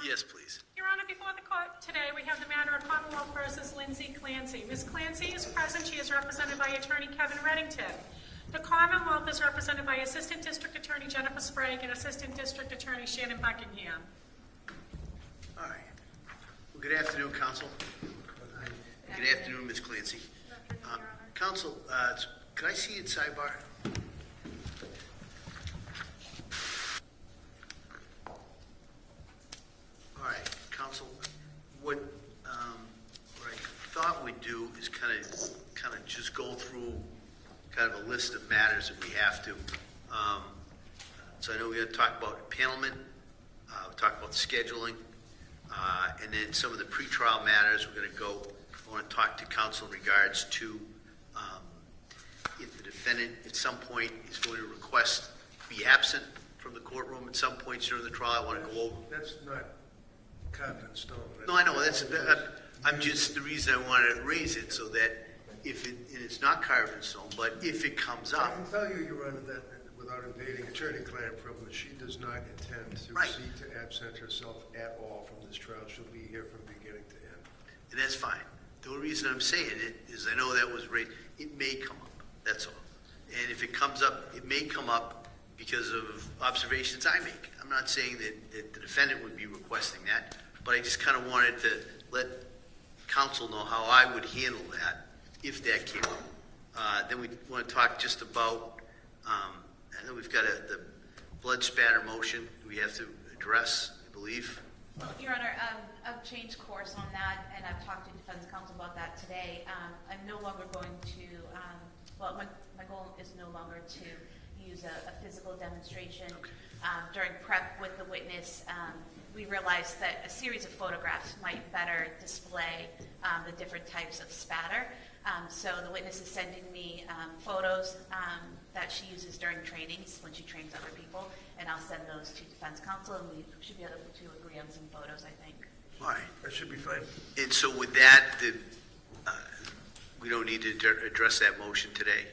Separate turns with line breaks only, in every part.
Yes, please.
Your Honor, before the court today, we have the matter of Commonwealth versus Lindsay Clancy. Ms. Clancy is present. She is represented by Attorney Kevin Reddington. The Commonwealth is represented by Assistant District Attorney Jennifer Sprague and Assistant District Attorney Shannon Buckingham.
All right. Well, good afternoon, counsel. Good afternoon, Ms. Clancy. Counsel, could I see you at sidebar? All right, counsel. What I thought we'd do is kind of just go through kind of a list of matters that we have to. So I know we're going to talk about empanelment, we'll talk about scheduling, and then some of the pretrial matters we're going to go. I want to talk to counsel in regards to if the defendant at some point is going to request to be absent from the courtroom at some point during the trial. I want to go over.
That's not carved in stone.
No, I know. I'm just the reason I wanted to raise it so that if it, and it's not carved in stone, but if it comes
I
up.
can tell you, Your Honor, that without invading attorney-client privilege, she does not intend to
Right.
seek to absent herself at all from this trial. She'll be here from beginning to end.
And that's fine. The only reason I'm saying it is I know that was raised. It may come up. That's all. And if it comes up, it may come up because of observations I make. I'm not saying that the defendant would be requesting that, but I just kind of wanted to let counsel know how I would handle that if that came up. Then we want to talk just about, I know we've got the blood spatter motion we have to address, I believe.
Your Honor, I've changed course on that, and I've talked to defense counsel about that today. I'm no longer going to, my goal is no longer to use a physical demonstration. During prep with the witness, we realized that a series of photographs might better display the different types of spatter. So the witness is sending me photos that she uses during trainings when she trains other people, and I'll send those to defense counsel, and we should be able to agree on some photos, I think.
All right.
That should be fine.
And so with that, we don't need to address that motion today?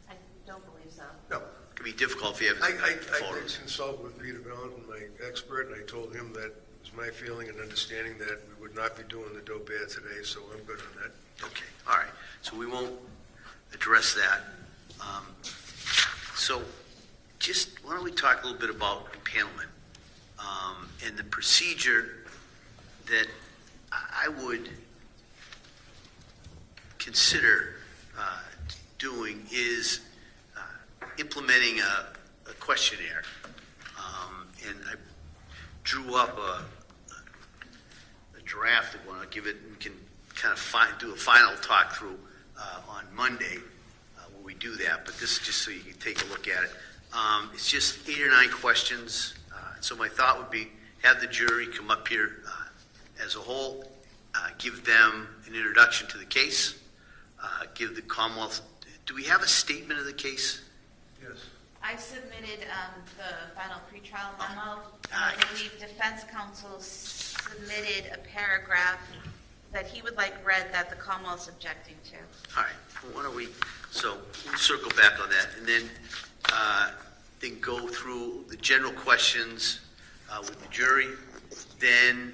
I don't believe so.
No.
It can be difficult if you have
I
photos.
did consult with Peter Valentin, my expert, and I told him that it was my feeling and understanding that we would not be doing the dope ad today, so I'm good on that.
Okay, all right. So we won't address that. So just, why don't we talk a little bit about empanelment and the procedure that I would consider doing is implementing a questionnaire. And I drew up a draft of one. I'll give it, we can kind of do a final talk through on Monday where we do that, but this is just so you can take a look at it. It's just 8 or 9 questions. So my thought would be have the jury come up here as a whole, give them an introduction to the case, give the Commonwealth. Do we have a statement of the case?
Yes.
I submitted the final pretrial memo, and I believe defense counsel submitted a paragraph that he would like read that the Commonwealth's objecting to.
All right. Well, why don't we? So we'll circle back on that, and then go through the general questions with the jury. Then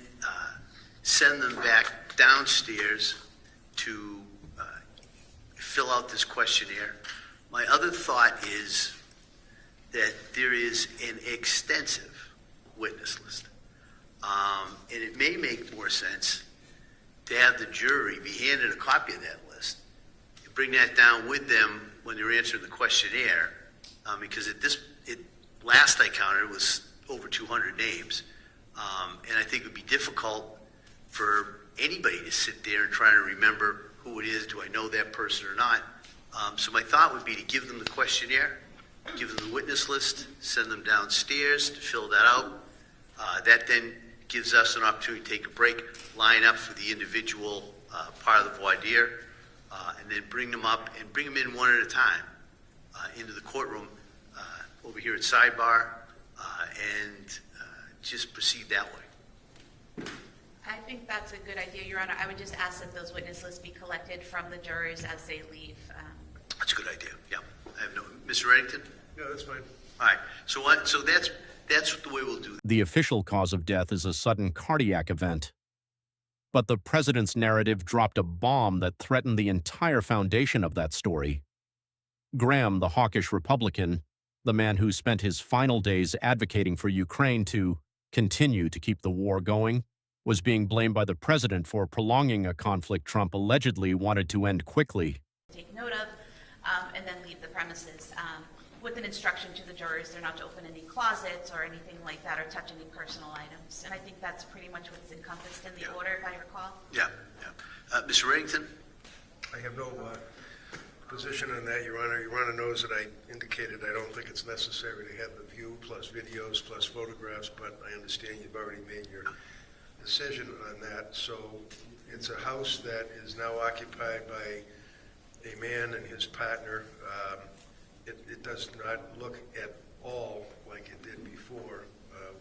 send them back downstairs to fill out this questionnaire. My other thought is that there is an extensive witness list, and it may make more sense to have the jury be handed a copy of that list and bring that down with them when they're answering the questionnaire, because last I counted, it was over 200 names, and I think it would be difficult for anybody to sit there and try to remember who it is. Do I know that person or not? So my thought would be to give them the questionnaire, give them the witness list, send them downstairs to fill that out. That then gives us an opportunity to take a break, line up for the individual part of the voir dire, and then bring them up and bring them in one at a time into the courtroom over here at sidebar, and just proceed that way.
I think that's a good idea, Your Honor. I would just ask that those witness lists be collected from the jurors as they leave.
That's a good idea. Yeah. I have no, Mr. Reddington?
Yeah, that's fine.
All right. So that's That's the way we'll do it.
The official cause of death is a sudden cardiac event. But the president's narrative dropped a bomb that threatened the entire foundation of that story. Graham, the hawkish Republican, the man who spent his final days advocating for Ukraine to continue to keep the war going, was being blamed by the president for prolonging a conflict Trump allegedly wanted to end quickly.
Take note of, and then leave the premises with an instruction to the jurors they're not to open any closets or anything like that or touch any personal items. And I think that's pretty much what's encompassed in the order, if I recall.
Yeah. Mr. Reddington?
I have no position on that, Your Honor. Your Honor knows that I indicated I don't think it's necessary to have the view plus videos plus photographs, but I understand you've already made your decision on that. So it's a house that is now occupied by a man and his partner. It does not look at all like it did before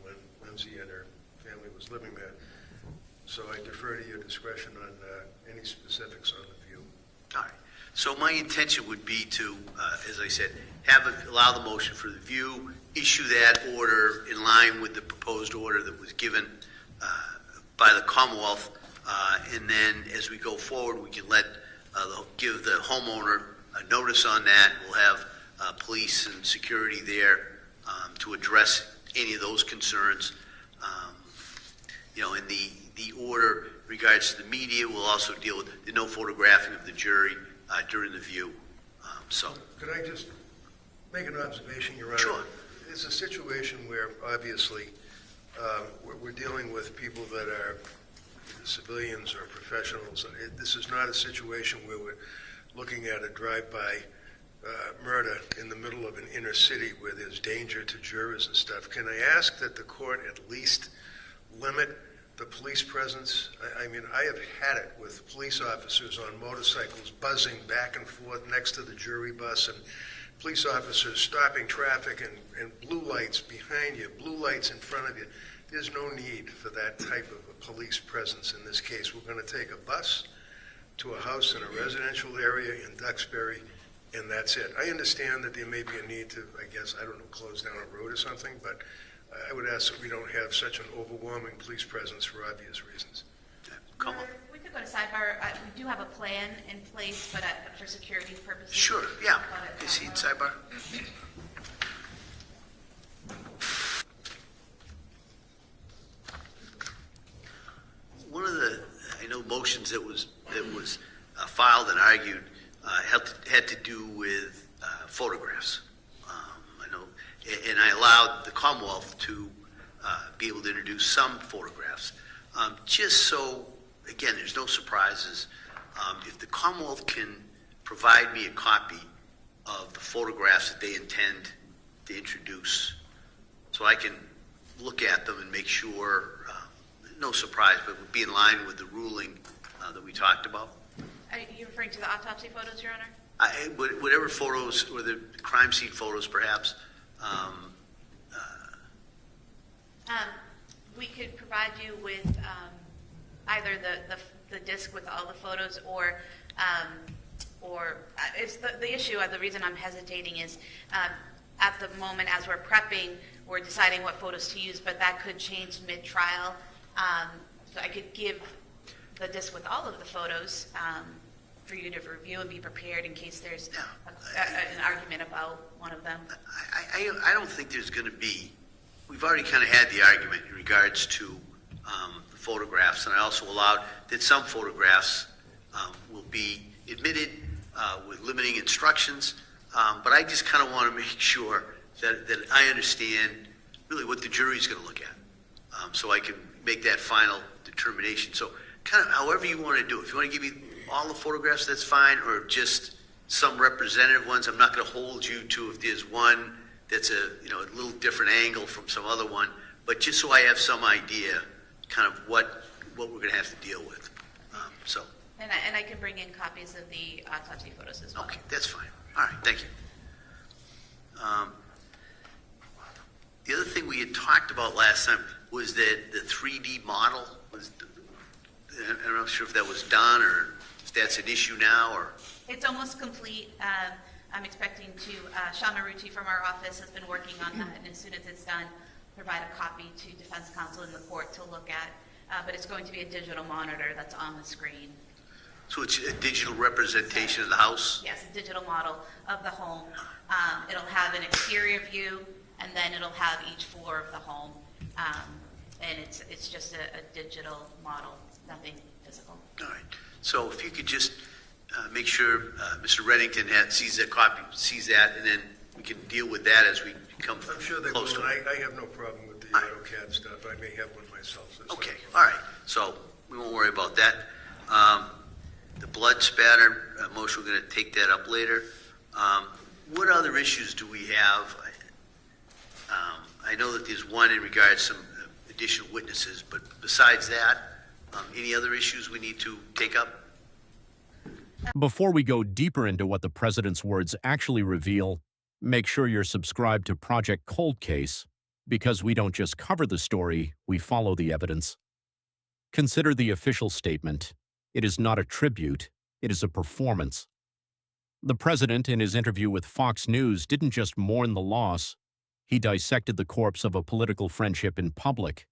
when Lindsay and her family was living there. So I defer to your discretion on any specifics on the view.
All right. So my intention would be to, as I said, allow the motion for the view, issue that order in line with the proposed order that was given by the Commonwealth, and then as we go forward, we can give the homeowner a notice on that. We'll have police and security there to address any of those concerns. In the order regards to the media, we'll also deal with the no photographing of the jury during the view.
Could I just make an observation, Your Honor?
Sure.
It's a situation where obviously we're dealing with people that are civilians or professionals. This is not a situation where we're looking at a drive-by murder in the middle of an inner city where there's danger to jurors and stuff. Can I ask that the court at least limit the police presence? I mean, I have had it with police officers on motorcycles buzzing back and forth next to the jury bus, and police officers stopping traffic and blue lights behind you, blue lights in front of you. There's no need for that type of a police presence in this case. We're going to take a bus to a house in a residential area in Duxbury, and that's it. I understand that there may be a need to, I guess, I don't know, close down a road or something, but I would ask that we don't have such an overwhelming police presence for obvious reasons.
Come on.
We could go to sidebar. We do have a plan in place, but for security purposes.
Sure, yeah. You see sidebar? One of the, I know, motions that was filed and argued had to do with photographs. I know, and I allowed the Commonwealth to be able to introduce some photographs. Just so, again, there's no surprises. If the Commonwealth can provide me a copy of the photographs that they intend to introduce, so I can look at them and make sure, no surprise, but would be in line with the ruling that we talked about.
Are you referring to the autopsy photos, Your Honor?
Whatever photos, or the crime scene photos, perhaps.
We could provide you with either the disc with all the photos, or it's the issue. The reason I'm hesitating is at the moment, as we're prepping, we're deciding what photos to use, but that could change mid-trial. So I could give the disc with all of the photos for you to review and be prepared in case there's an argument about one of them.
I don't think there's going to be. We've already kind of had the argument in regards to the photographs, and I also allowed that some photographs will be admitted with limiting instructions, but I just kind of want to make sure that I understand really what the jury is going to look at, so I can make that final determination. So kind of however you want to do it. If you want to give me all the photographs, that's fine, or just some representative ones. I'm not going to hold you to if there's one that's a little different angle from some other one, but just so I have some idea kind of what we're going to have to deal with.
And I can bring in copies of the autopsy photos as well.
Okay, that's fine. All right, thank you. The other thing we had talked about last time was that the 3D model was, I'm not sure if that was done or if that's an issue now, or.
It's almost complete. I'm expecting to, Sean Marucci from our office has been working on that, and as soon as it's done, provide a copy to defense counsel in the court to look at, but it's going to be a digital monitor that's on the screen.
So it's a digital representation of the house?
Yes, a digital model of the home. It'll have an exterior view, and then it'll have each floor of the home. And it's just a digital model, nothing physical.
All right. So if you could just make sure Mr. Reddington sees that copy, sees that, and then we can deal with that as we come
I'm sure they will,
close
and
to it.
I have no problem with the AutoCAD stuff. I may have one myself. So it's not a
Okay,
problem.
all right. So we won't worry about that. The blood spatter motion, we're going to take that up later. What other issues do we have? I know that there's one in regards to some additional witnesses, but besides that, any other issues we need to take up?
Before we go deeper into what the president's words actually reveal, make sure you're subscribed to Project Cold Case, because we don't just cover the story, we follow the evidence. Consider the official statement. It is not a tribute, it is a performance. The president, in his interview with Fox News, didn't just mourn the loss, he dissected the corpse of a political friendship in public.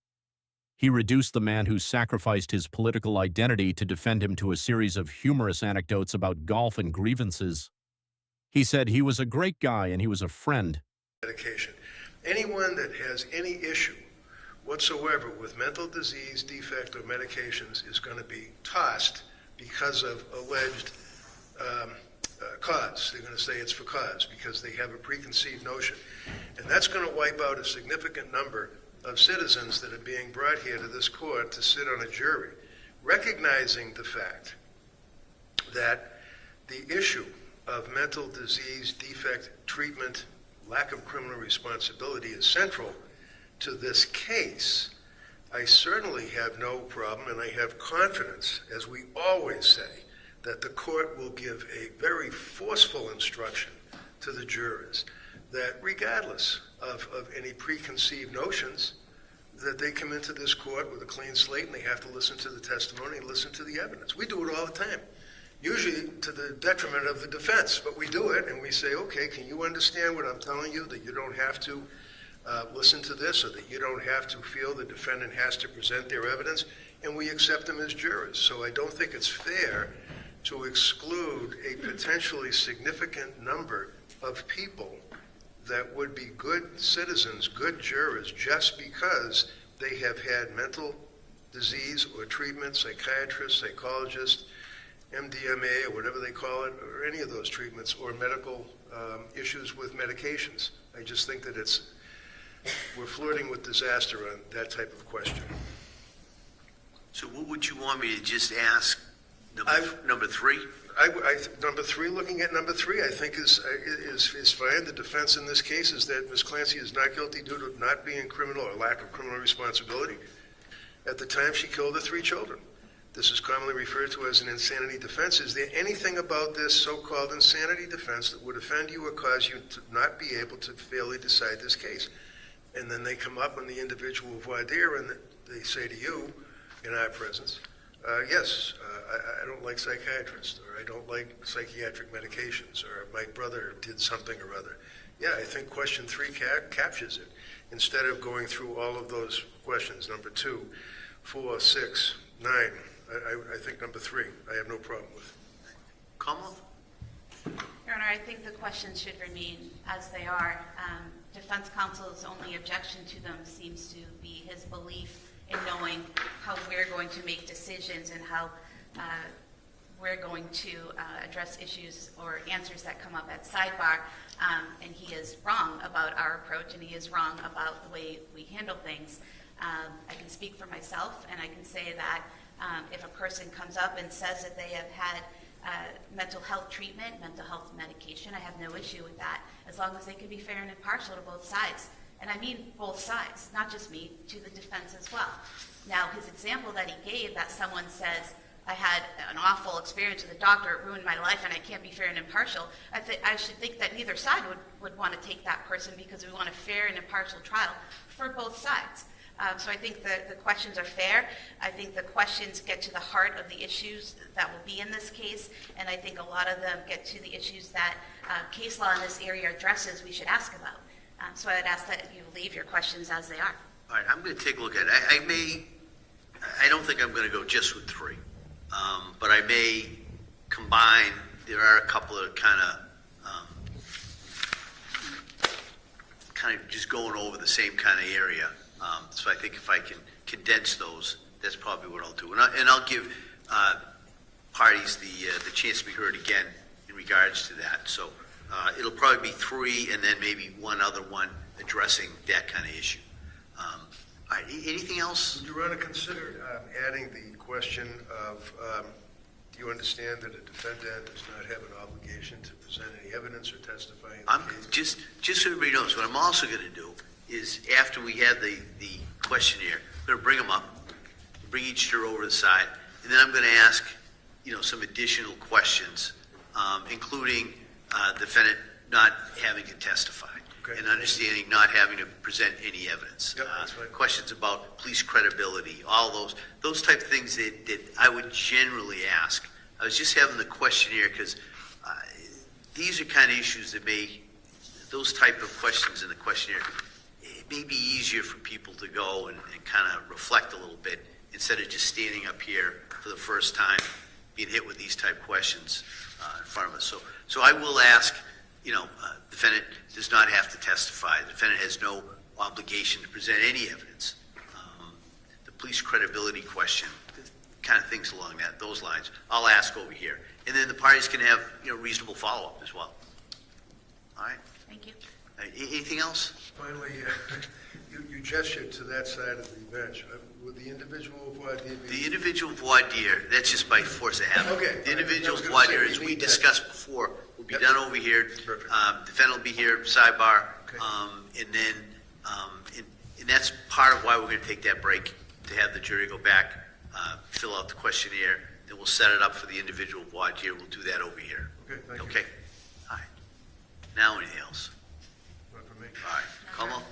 He reduced the man who sacrificed his political identity to defend him to a series of humorous anecdotes about golf and grievances. He said he was a great guy and he was a friend.
Medication. Anyone that has any issue whatsoever with mental disease, defect, or medications is going to be tossed because of alleged cause. They're going to say it's for cause because they have a preconceived notion. And that's going to wipe out a significant number of citizens that are being brought here to this court to sit on a jury, recognizing the fact that the issue of mental disease, defect, treatment, lack of criminal responsibility is central to this case. I certainly have no problem, and I have confidence, as we always say, that the court will give a very forceful instruction to the jurors that regardless of any preconceived notions, that they come into this court with a clean slate and they have to listen to the testimony and listen to the evidence. We do it all the time, usually to the detriment of the defense, but we do it and we say, okay, can you understand what I'm telling you, that you don't have to listen to this, or that you don't have to feel the defendant has to present their evidence, and we accept them as jurors. So I don't think it's fair to exclude a potentially significant number of people that would be good citizens, good jurors, just because they have had mental disease or treatment, psychiatrists, psychologists, MDMA, or whatever they call it, or any of those treatments, or medical issues with medications. I just think that we're flirting with disaster on that type of question.
So what would you want me to just ask number three?
Number three, looking at number three, I think is fine. The defense in this case is that Ms. Clancy is not guilty due to not being criminal or lack of criminal responsibility. At the time she killed her 3 children. This is commonly referred to as an insanity defense. Is there anything about this so-called insanity defense that would offend you or cause you to not be able to fairly decide this case? And then they come up on the individual voir dire and they say to you, in our presence, yes, I don't like psychiatrists, or I don't like psychiatric medications, or my brother did something or other. Yeah, I think question 3 captures it. Instead of going through all of those questions, number 2, 4, 6, 9, I think number 3, I have no problem with.
Commonwealth?
Your Honor, I think the questions should remain as they are. Defense counsel's only objection to them seems to be his belief in knowing how we're going to make decisions and how we're going to address issues or answers that come up at sidebar. And he is wrong about our approach, and he is wrong about the way we handle things. I can speak for myself, and I can say that if a person comes up and says that they have had mental health treatment, mental health medication, I have no issue with that, as long as they can be fair and impartial to both sides. And I mean both sides, not just me, to the defense as well. Now, his example that he gave, that someone says, I had an awful experience with a doctor, it ruined my life, and I can't be fair and impartial, I should think that neither side would want to take that person, because we want a fair and impartial trial for both sides. So I think the questions are fair. I think the questions get to the heart of the issues that will be in this case, and I think a lot of them get to the issues that case law in this area addresses we should ask about. So I would ask that you leave your questions as they are.
All right, I'm going to take a look at it. I don't think I'm going to go just with 3, but I may combine. There are a couple of kind of just going over the same kind of area. So I think if I can condense those, that's probably what I'll do. And I'll give parties the chance to be heard again in regards to that. So it'll probably be 3 and then maybe one other one addressing that kind of issue. All right, anything else?
Would Your Honor consider adding the question of, do you understand that a defendant does not have an obligation to present any evidence or testify in
I'm
the case?
just so everybody knows, what I'm also going to do is after we have the questionnaire, I'm going to bring them up, bring each juror over to the side, and then I'm going to ask, some additional questions, including the defendant not having to testify.
Okay.
And understanding not having to present any evidence.
Yep, that's fine.
Questions about police credibility, all those type of things that I would generally ask. I was just having the questionnaire because these are kind of issues that those type of questions in the questionnaire, it may be easier for people to go and kind of reflect a little bit instead of just standing up here for the first time being hit with these type questions in front of us. So I will ask, defendant does not have to testify. The defendant has no obligation to present any evidence. The police credibility question, kind of things along those lines, I'll ask over here. And then the parties can have, reasonable follow-up as well. All right?
Thank you.
All right, anything else?
Finally, you gestured to that side of the bench. Would the individual voir dire be?
The individual voir dire, that's just by force of habit.
Okay.
The individual
I was
voir
gonna say,
dire,
we
as we
need that.
discussed before, will be
Yep.
done over here.
Perfect.
Defendant will be here, sidebar.
Okay.
And then, and that's part of why we're going to take that break, to have the jury go back, fill out the questionnaire, then we'll set it up for the individual voir dire. We'll do that over here.
Okay, thank you.
Okay? All right. Now, anything else?
Not for me.
All right, Como?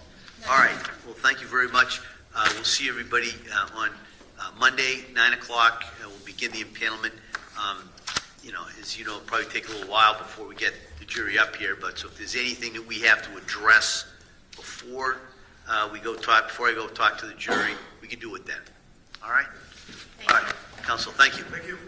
All right, well, thank you very much. We'll see everybody on Monday, 9 o'clock. We'll begin the impanelment. As you know, it'll probably take a little while before we get the jury up here, but so if there's anything that we have to address before I go talk to the jury, we can do it then. All right?
Thank
All
you.
right, counsel, thank you.
Thank you.